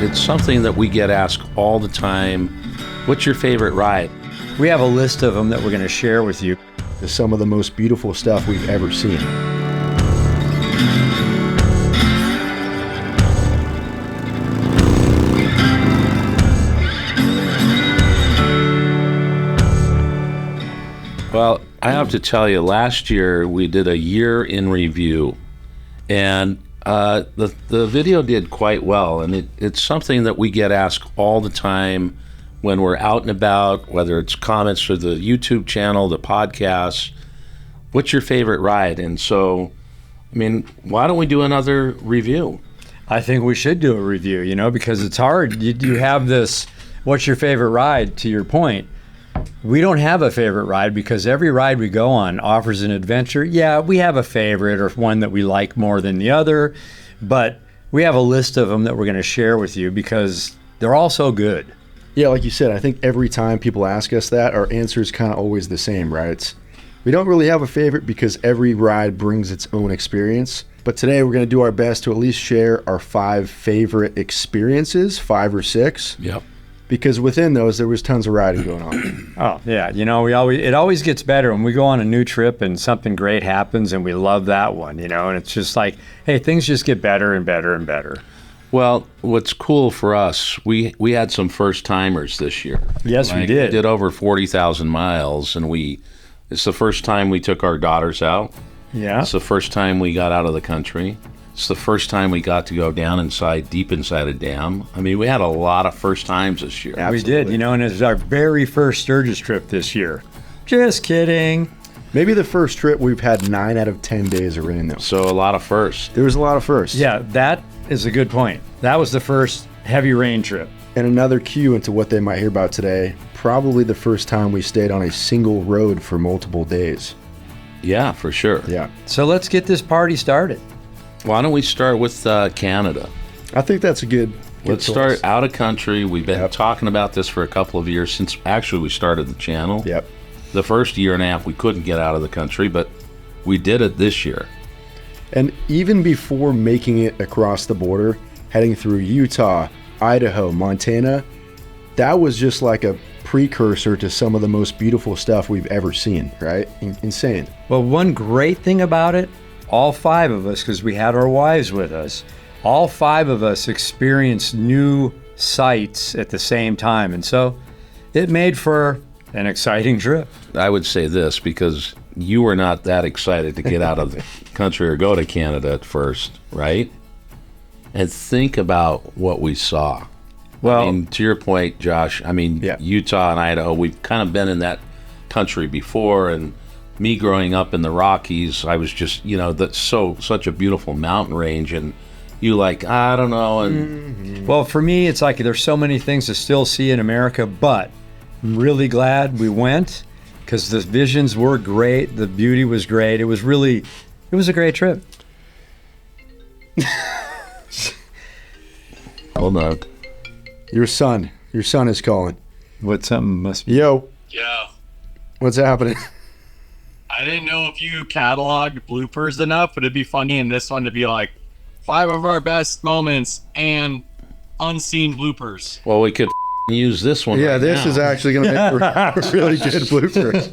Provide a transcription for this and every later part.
It's something that we get asked all the time. What's your favorite ride? We have a list of them that we're going to share with you. It's some of the most beautiful stuff we've ever seen. Well, I have to tell you, last year we did a year in review, and the video did quite well, and it's something that we get asked all the time when we're out and about, whether it's comments for the YouTube channel, the podcast. What's your favorite ride? And so, I mean, why don't we do another review? I think we should do a review, because it's hard. You have this, what's your favorite ride, to your point. We don't have a favorite ride because every ride we go on offers an adventure. Yeah, we have a favorite or one that we like more than the other, but we have a list of them that we're going to share with you because they're all so good. Yeah, like you said, I think every time people ask us that, our answer is kind of always the same, right? We don't really have a favorite because every ride brings its own experience. But today we're going to do our best to at least share our 5 favorite experiences, 5 or 6. Yep. Because within those, there was tons of riding going on. Oh, yeah. It always gets better when we go on a new trip and something great happens and we love that one, and it's just like, hey, things just get better and better and better. Well, what's cool for us, we had some first timers this year. Yes, we did. We did over 40,000 miles, and it's the first time we took our daughters out. Yeah. It's the first time we got out of the country. It's the first time we got to go down deep inside a dam. I mean, we had a lot of first times this year. Absolutely. We did, and it's our very first Sturgis trip this year. Just kidding. Maybe the first trip we've had 9 out of 10 days of rain, though. So a lot of firsts. There was a lot of firsts. Yeah, that is a good point. That was the first heavy rain trip. And another cue into what they might hear about today, probably the first time we stayed on a single road for multiple days. Yeah, for sure. Yeah. So let's get this party started. Why don't we start with Canada? I think that's a good Let's choice. start out of country. We've been talking about this for a couple of years since actually we started the channel. Yep. The first year and a half we couldn't get out of the country, but we did it this year. And even before making it across the border, heading through Utah, Idaho, Montana, that was just like a precursor to some of the most beautiful stuff we've ever seen, right? Insane. Well, one great thing about it, all 5 of us, because we had our wives with us, all 5 of us experienced new sights at the same time. And so it made for an exciting trip. I would say this because you were not that excited to get out of the country or go to Canada at first, right? And think about what we saw. Well, I mean, to your point, Josh, Utah and Idaho, we've kind of been in that country before, and me growing up in the Rockies, I was just, that's such a beautiful mountain range, and you I don't know. And Well, for me, it's like there's so many things to still see in America, but I'm really glad we went because the visions were great. The beauty was great. It was a great trip. Hold on. Your son is calling. What something must be. Yo, Yeah. what's happening? I didn't know if you cataloged bloopers enough, but it'd be funny in this one to be like 5 of our best moments and unseen bloopers. Well, we could use this one. Yeah, right this now. is actually going to make a really good bloopers.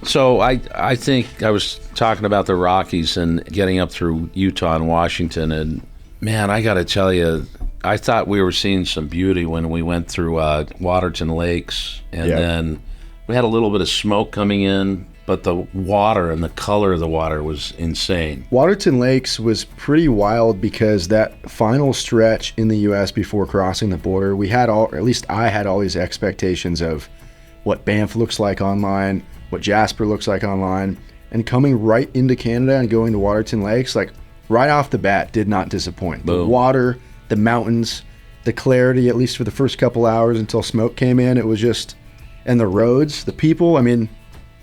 So I think I was talking about the Rockies and getting up through Utah and Washington, and man, I got to tell you, I thought we were seeing some beauty when we went through Waterton Lakes, and then we had a little bit of smoke coming in, but the water and the color of the water was insane. Waterton Lakes was pretty wild because that final stretch in the U.S. before crossing the border, we had at least I had all these expectations of what Banff looks like online, what Jasper looks like online, and coming right into Canada and going to Waterton Lakes, right off the bat, did not disappoint. Boom. The water, the mountains, the clarity, at least for the first couple hours until smoke came in, it was just, and the roads, the people,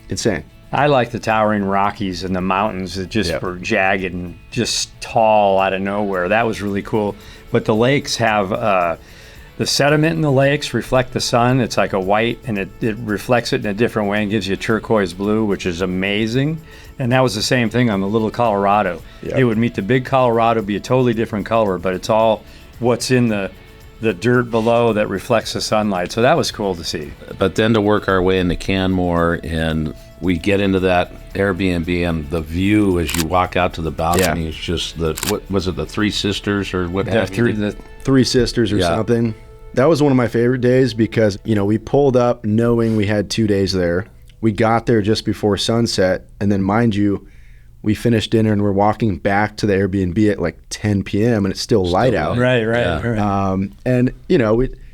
insane. I like the towering Rockies and the mountains that just were jagged and just tall out of nowhere. That was really cool. But the lakes have the sediment in the lakes reflect the sun. It's like a white, and it reflects it in a different way and gives you a turquoise blue, which is amazing. And that was the same thing on the Little Colorado. It would meet the Big Colorado, be a totally different color, but it's all what's in the dirt below that reflects the sunlight. So that was cool to see. But then to work our way into Canmore, and we get into that Airbnb, and the view as you walk out to the balcony is just what was it, the Three Sisters or what have you? The Three Sisters or something. That was one of my favorite days because, we pulled up knowing we had 2 days there. We got there just before sunset, and then mind you, we finished dinner and we're walking back to the Airbnb at like 10 p.m. and it's still light out. Right. And,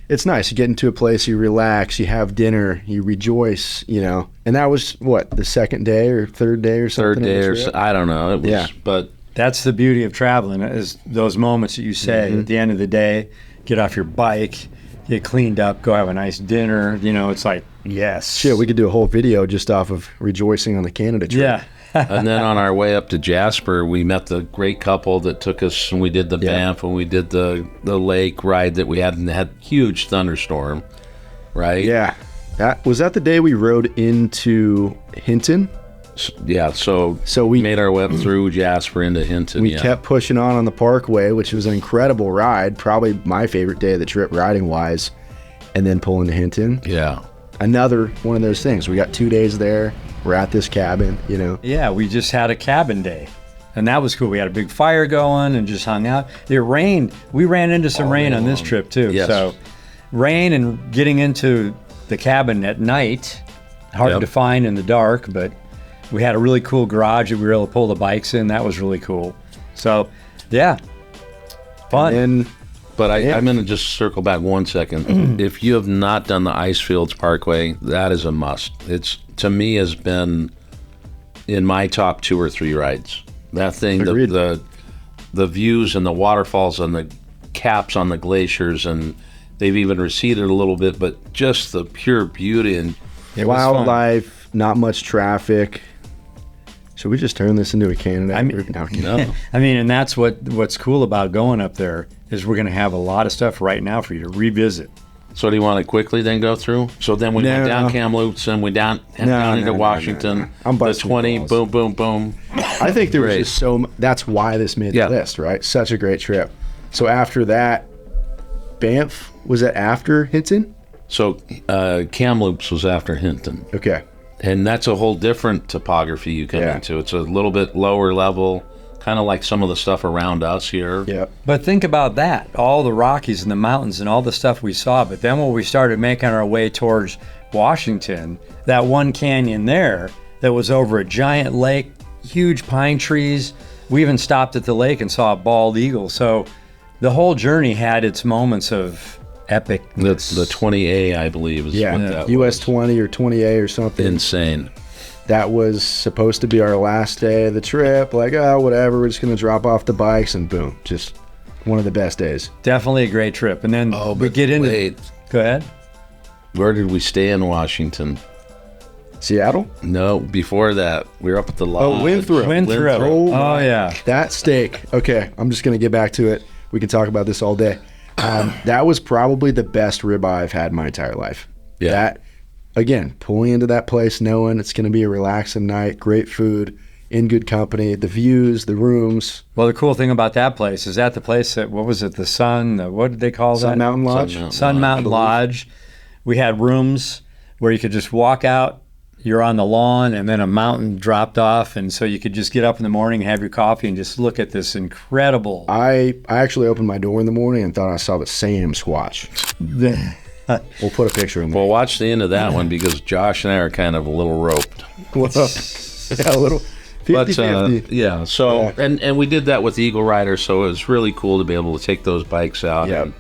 it's nice. You get into a place, you relax, you have dinner, you rejoice, And that was, what, the second day or third day or something? Third day or so, I don't know. It was, but that's the beauty of traveling, is those moments that you say at the end of the day, get off your bike, get cleaned up, go have a nice dinner. It's like, yes. Shit, we could do a whole video just off of rejoicing on the Canada trip. Yeah. And then on our way up to Jasper, we met the great couple that took us, and we did the Banff, and we did the lake ride that we had, and had huge thunderstorm, right? Yeah. Was that the day we rode into Hinton? Yeah, so we made our way up through Jasper into Hinton. We kept pushing on the Parkway, which was an incredible ride, probably my favorite day of the trip riding-wise, and then pulling to Hinton. Yeah. Another one of those things. We got 2 days there. We're at this cabin, Yeah, we just had a cabin day, and that was cool. We had a big fire going and just hung out. It rained. We ran into some rain on this trip, too. Yes. So rain and getting into the cabin at night, hard to find in the dark, but we had a really cool garage that we were able to pull the bikes in. That was really cool. So, yeah, fun. But I'm going to just circle back 1 second. If you have not done the Icefields Parkway, that is a must. It's, to me, has been in my top 2 or 3 rides. That thing, the views and the waterfalls and the caps on the glaciers, and they've even receded a little bit, but just the pure beauty and wildlife, not much traffic. Should we just turn this into a Canada? No. I mean, and that's what's cool about going up there, is we're going to have a lot of stuff right now for you to revisit. So do you want to quickly then go through? So then we went down Kamloops, and we down into Washington. No. I'm the 20, boom, boom, boom. I think there was just that's why this made the list, right? Such a great trip. So after that, Banff, was that after Hinton? So Kamloops was after Hinton. Okay. And that's a whole different topography you come into. It's a little bit lower level, kind of like some of the stuff around us here. Yeah. But think about that, all the Rockies and the mountains and all the stuff we saw. But then when we started making our way towards Washington, that one canyon there that was over a giant lake, huge pine trees. We even stopped at the lake and saw a bald eagle. So the whole journey had its moments of epic. The 20A, I believe, is what that US was. 20 or 20A or something. Insane. That was supposed to be our last day of the trip. Like, whatever, we're just going to drop off the bikes, and boom, just one of the best days. Definitely a great trip. And then we get into... Go ahead. Where did we stay in Washington? Seattle? No, before that, we were up at the lodge. Oh, Winthrop. Oh, yeah. That steak. Okay, I'm just going to get back to it. We can talk about this all day. That was probably the best ribeye I've had in my entire life. Yeah. That, again, pulling into that place, knowing it's going to be a relaxing night, great food, in good company, the views, the rooms. Well, the cool thing about that place is that the place that, what was it, the Sun, what did they call that? Sun Mountain Lodge. Sun Mountain Lodge. We had rooms where you could just walk out, you're on the lawn, and then a mountain dropped off, and so you could just get up in the morning, have your coffee, and just look at this incredible... I actually opened my door in the morning and thought I saw the Sam Squatch. We'll put a picture in there. Well, watch the end of that one, because Josh and I are kind of a little roped. Yeah, a little 50-50. Yeah, so, and we did that with EagleRider, so it was really cool to be able to take those bikes out. Yeah. And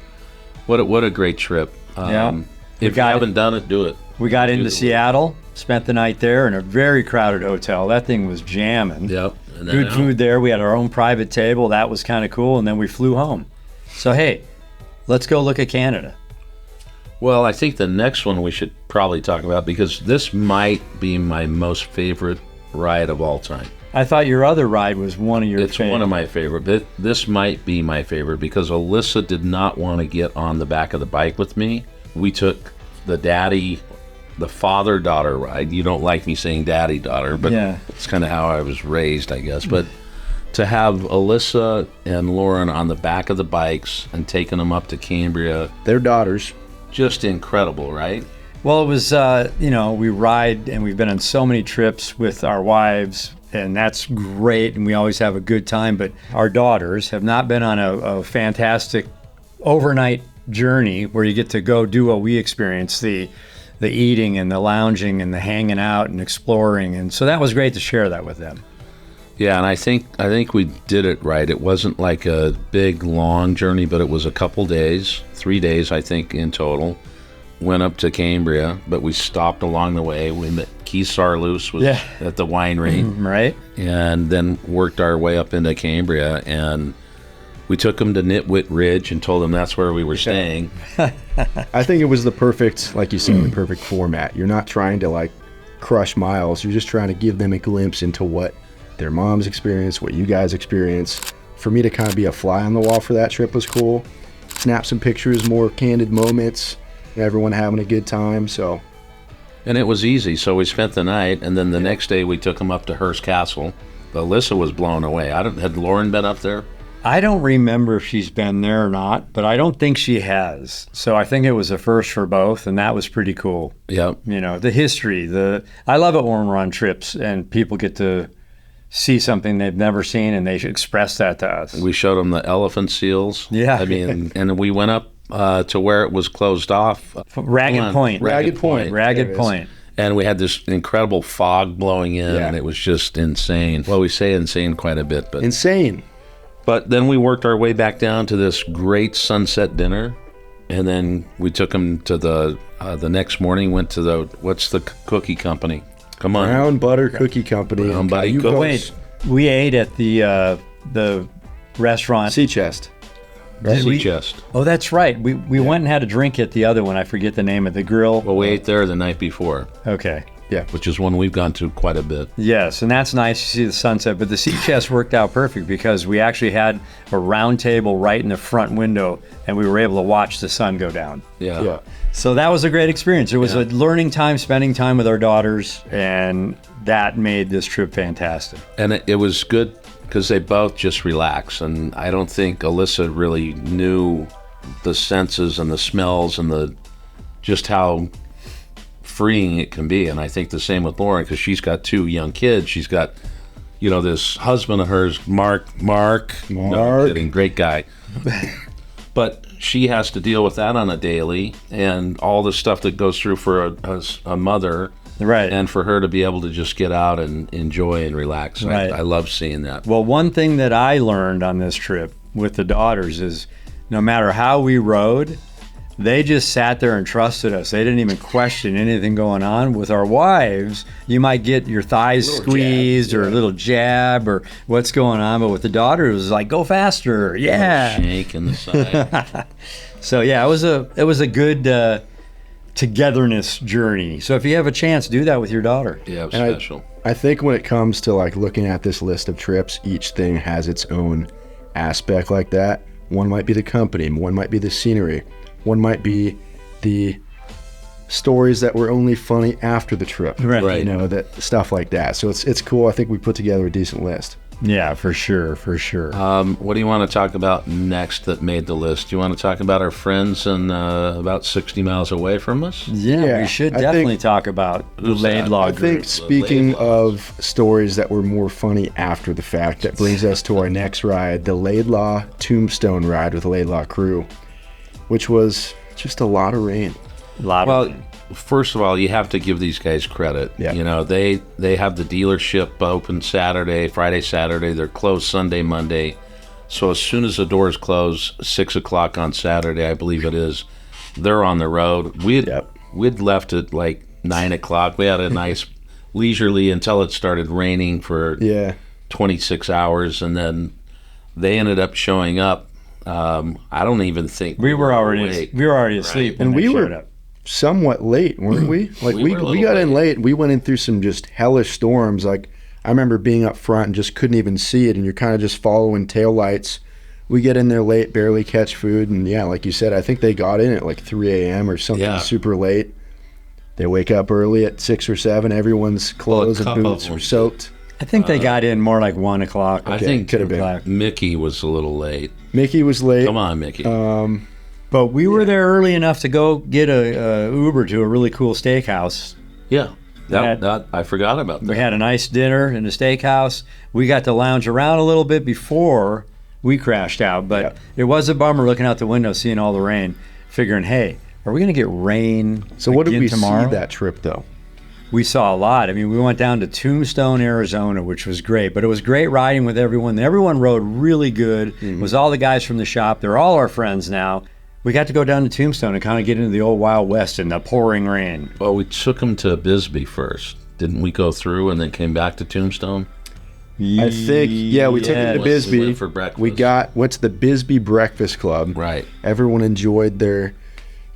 what a great trip. If you haven't done it, do it. We got into Seattle, spent the night there in a very crowded hotel. That thing was jamming. Yep. Good food there. We had our own private table. That was kind of cool. And then we flew home. So, hey, let's go look at Canada. Well, I think the next one we should probably talk about, because this might be my most favorite ride of all time. I thought your other ride was one of your It's one of my favorite, but this might be my favorite because Alyssa did not want to get on the back of the bike with me. We took the father-daughter ride. You don't like me saying daddy-daughter, but it's kind of how I was raised, I guess. But to have Alyssa and Lauren on the back of the bikes and taking them up to Cambria, Their daughters. just incredible, right? Well, it was, we ride and we've been on so many trips with our wives, and that's great, and we always have a good time. But our daughters have not been on a fantastic overnight journey where you get to go do what we experience, the eating and the lounging and the hanging out and exploring. And so that was great to share that with them. Yeah, and I think we did it right. It wasn't like a big, long journey, but it was a couple days, 3 days, I think, in total. Went up to Cambria, but we stopped along the way. We met Keith Sarloos was at the winery, Right. and then worked our way up into Cambria. And we took them to Nitwit Ridge and told them that's where we were staying. I think it was the perfect, like you said, the perfect format. You're not trying to like crush miles. You're just trying to give them a glimpse into what their moms experience, what you guys experience. For me to kind of be a fly on the wall for that trip was cool. Snap some pictures, more candid moments, everyone having a good time. So, And it was easy. So we spent the night, and then the next day we took them up to Hearst Castle. Alyssa was blown away. Had Lauren been up there? I don't remember if she's been there or not, but I don't think she has. So I think it was a first for both, and that was pretty cool. Yep. The history, I love it when we're on trips and people get to see something they've never seen and they should express that to us. We showed them the elephant seals. Yeah. I mean, and we went up to where it was closed off. Ragged Point. Ragged Point. Ragged Point. And we had this incredible fog blowing in, Yeah. and it was just insane. Well, we say insane quite a bit, but insane. But then we worked our way back down to this great sunset dinner, and then we took them to the next morning. Went to what's the cookie company? Come on, Brown Butter Cookie Company. Brown Butter You Cookies. Wait, we ate at the restaurant. Sea Chest. Did we- Chest. Oh, that's right. We went and had a drink at the other one. I forget the name of the grill. Well, we ate there the night before, Okay. Yeah. which is one we've gone to quite a bit. Yes, and that's nice to see the sunset. But the sea chest worked out perfect because we actually had a round table right in the front window, and we were able to watch the sun go down. Yeah. Yeah. So that was a great experience. It was a learning time, spending time with our daughters, and that made this trip fantastic. And it was good because they both just relax. And I don't think Alyssa really knew the senses and the smells and just how freeing it can be. And I think the same with Lauren, because she's got 2 young kids. She's got, this husband of hers, Mark. No, I'm kidding, great guy. But she has to deal with that on a daily, and all the stuff that goes through for a mother. Right. And for her to be able to just get out and enjoy and relax. Right. I love seeing that. Well, one thing that I learned on this trip with the daughters is no matter how we rode, they just sat there and trusted us. They didn't even question anything going on. With our wives, you might get your thighs squeezed or a little jab or what's going on. But with the daughters, it was like, go faster. Yeah. Shake in the side. So, yeah, it was a good togetherness journey. So if you have a chance, do that with your daughter. Yeah, And special. I think when it comes to like looking at this list of trips, each thing has its own aspect like that. One might be the company, one might be the scenery, one might be the stories that were only funny after the trip. Right. That stuff like that. So it's cool. I think we put together a decent list. Yeah, for sure, for sure. What do you want to talk about next that made the list? Do you want to talk about our friends and about 60 miles away from us? Yeah, we should I definitely think- talk about the Who's that? Laidlaw I think group. speaking of stories that were more funny after the fact, that brings us to our next ride, the Laidlaw Tombstone ride with the Laidlaw crew, which was just a lot of rain. Well, first of all, you have to give these guys credit. Yeah. They have the dealership open Friday, Saturday. They're closed Sunday, Monday. So as soon as the doors close, 6 o'clock on Saturday, I believe it is, they're on the road. We'd left at like 9 o'clock. We had a nice leisurely until it started raining for 26 hours, and then they ended up showing up. I don't even think we were already awake. asleep, And when we they were showed up. somewhat late, weren't we? Like We were a we little got in late. late. We went in through some just hellish storms. Like I remember being up front and just couldn't even see it, and you're kind of just following taillights. We get in there late, barely catch food, and yeah, like you said, I think they got in at like 3 a.m. or something super late. They wake up early at 6 or 7. Everyone's clothes and couple boots of were them. soaked. I think they got in more like 1 o'clock. I think could have been. o'clock. Mickey was a little late. Mickey was late. Come on, Mickey. But we were there early enough to go get a Uber to a really cool steakhouse. yeah, had- that I forgot about We that. had a nice dinner in a steakhouse. We got to lounge around a little bit before we crashed out, but it was a bummer looking out the window, seeing all the rain, figuring, hey, are we going to get rain So what did again we tomorrow? see that trip though? We saw a lot. I mean, we went down to Tombstone, Arizona, which was great, but it was great riding with everyone. Everyone rode really good. It was all the guys from the shop. They're all our friends now. We got to go down to Tombstone and kind of get into the old Wild West in the pouring rain. Well, we took him to Bisbee first. Didn't we go through and then came back to Tombstone? I think, we took him to We Bisbee. went for breakfast. We went to the Bisbee Breakfast Club. Right. Everyone enjoyed their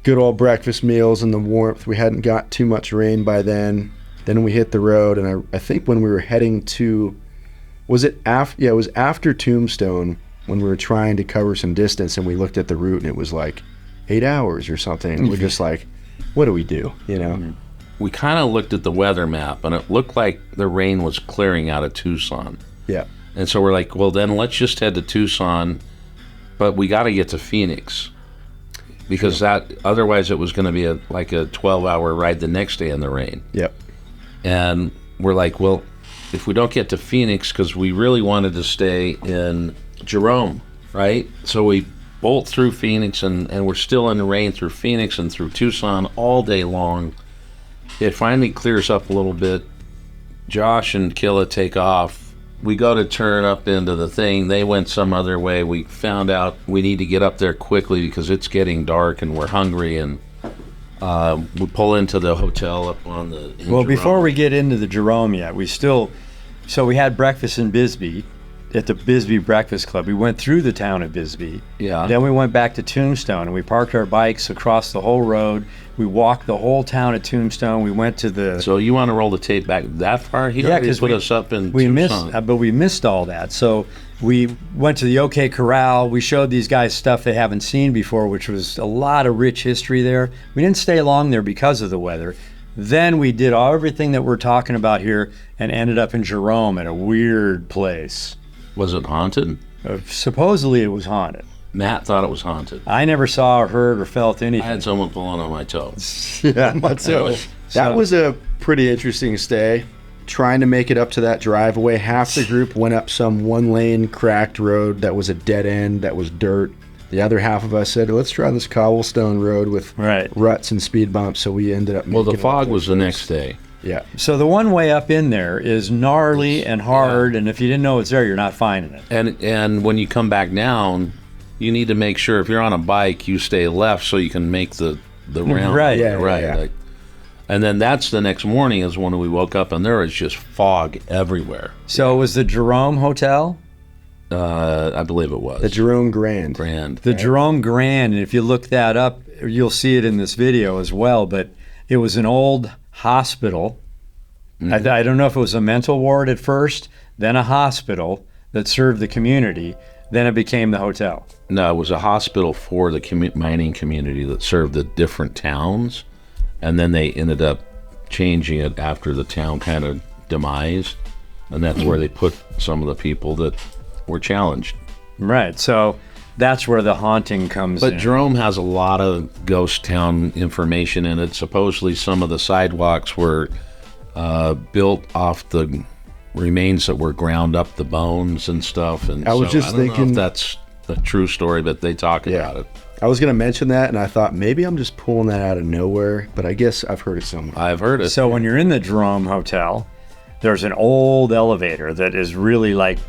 good old breakfast meals in the warmth. We hadn't got too much rain by then. Then we hit the road, and I think when we were heading to, was it after? Yeah, it was after Tombstone when we were trying to cover some distance, and we looked at the route, and it was like 8 hours or something. We're just like, what do we do? You know? We kind of looked at the weather map, and it looked like the rain was clearing out of Tucson. Yeah. And so we're like, well, then let's just head to Tucson, but we got to get to Phoenix because otherwise it was going to be like a 12-hour ride the next day in the rain. Yep. And we're like, well, if we don't get to Phoenix, because we really wanted to stay in Jerome, right? So we bolt through Phoenix, and we're still in the rain through Phoenix and through Tucson all day long. It finally clears up a little bit. Josh and Killa take off. We go to turn up into the thing. They went some other way. We found out we need to get up there quickly because it's getting dark and we're hungry. And we pull into the hotel up on the. Well, before we get into the Jerome yet, so we had breakfast in Bisbee at the Bisbee Breakfast Club. We went through the town of Bisbee. Yeah. Then we went back to Tombstone and we parked our bikes across the whole road. We walked the whole town at Tombstone. We went to the. So you want to roll the tape back that far? He already put us up in we Tucson. but we missed all that. So we went to the OK Corral. We showed these guys stuff they haven't seen before, which was a lot of rich history there. We didn't stay long there because of the weather. Then we did everything that we're talking about here and ended up in Jerome at a weird place. Was it haunted? Supposedly it was haunted. Matt thought it was haunted. I never saw or heard or felt I anything. had someone pulling on my toe. Yeah. That was a pretty interesting stay. Trying to make it up to that driveway. Half the group went up some 1-lane cracked road that was a dead end, that was dirt. The other half of us said, let's try this cobblestone road with ruts and speed bumps. So we ended up Well, the making fog it was the next day. Yeah. So the one way up in there is gnarly and hard, and if you didn't know it's there, you're not finding it. And when you come back down, you need to make sure if you're on a bike, you stay left so you can make the round. Right. Yeah, right. yeah. Like, and then that's the next morning is when we woke up and there was just fog everywhere. So it was the Jerome Hotel? I believe it was. The Jerome Grand. The Jerome Grand, and if you look that up, you'll see it in this video as well, but it was an old hospital. I don't know if it was a mental ward at first, then a hospital that served the community, then it became the hotel. No, it was a hospital for the mining community that served the different towns, and then they ended up changing it after the town kind of demised, and that's where they put some of the people that were challenged. Right, so that's where the haunting comes in. But Jerome has a lot of ghost town information in it. Supposedly some of the sidewalks were built off the remains that were ground up, the bones and stuff. And I was just I don't know thinking if that's a true story, but they talk about it. I was going to mention that, and I thought maybe I'm just pulling that out of nowhere, but I guess I've heard it somewhere. I've heard it. So when you're in the Jerome Hotel, there's an old elevator that is really like,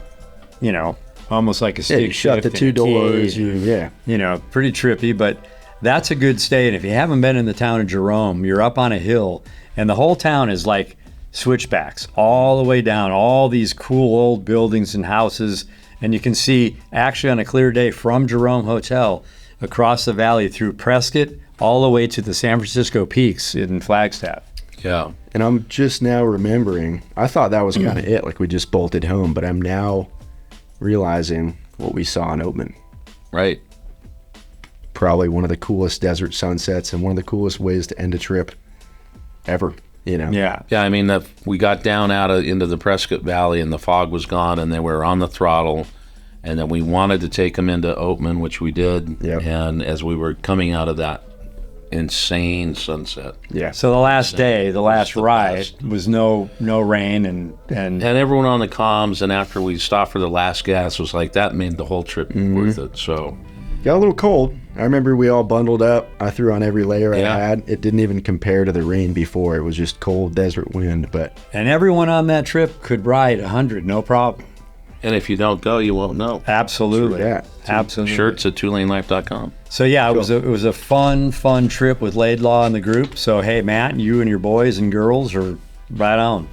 you know, almost like a stick you shut the shift two in a doors. cave. You know, pretty trippy, but that's a good stay. And if you haven't been in the town of Jerome, you're up on a hill, and the whole town is like switchbacks all the way down, all these cool old buildings and houses. And you can see, actually on a clear day from Jerome Hotel, across the valley through Prescott, all the way to the San Francisco Peaks in Flagstaff. Yeah. And I'm just now remembering, I thought that was kind of it, like we just bolted home, but I'm now realizing what we saw in Oatman. Right. Probably one of the coolest desert sunsets and one of the coolest ways to end a trip ever. you know. Yeah. Yeah, I mean, we got down into the Prescott Valley, and the fog was gone, and they were on the throttle. And then we wanted to take them into Oatman, which we did. Yep. And as we were coming out of that insane sunset, Yeah. So the last day, the last the ride best. was no rain and and everyone on the comms, and after we stopped for the last gas, was like, that made the whole trip worth it. So Got a little cold. I remember we all bundled up. I threw on every layer Yeah. I had. It didn't even compare to the rain before. It was just cold desert wind. But and everyone on that trip could ride 100, no problem. and if you don't go, you won't know. Absolutely. True that. Absolutely. Shirts at 2LaneLife.com. So yeah, it was a fun trip with Laidlaw and the group. So hey, Matt, you and your boys and girls are right on.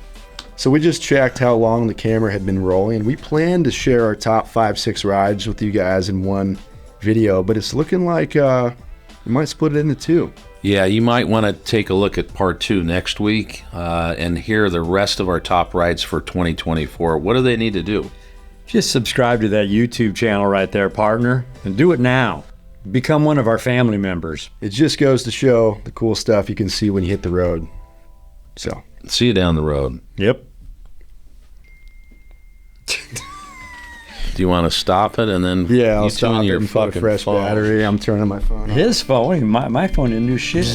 so we just checked how long the camera had been rolling. We planned to share our top 5-6 rides with you guys in one video, but it's looking like we might split it into two. Yeah, you might want to take a look at part 2 next week and hear the rest of our top rides for 2024. What do they need to do? Just subscribe to that YouTube channel right there, partner, and do it now. Become one of our family members. It just goes to show the cool stuff you can see when you hit the road. So See you down the road. Yep. Do you want to stop it and then yeah, I'll you two stop and it your and put a fucking fresh phone? battery. I'm turning my phone off. His phone, my phone didn't do shit.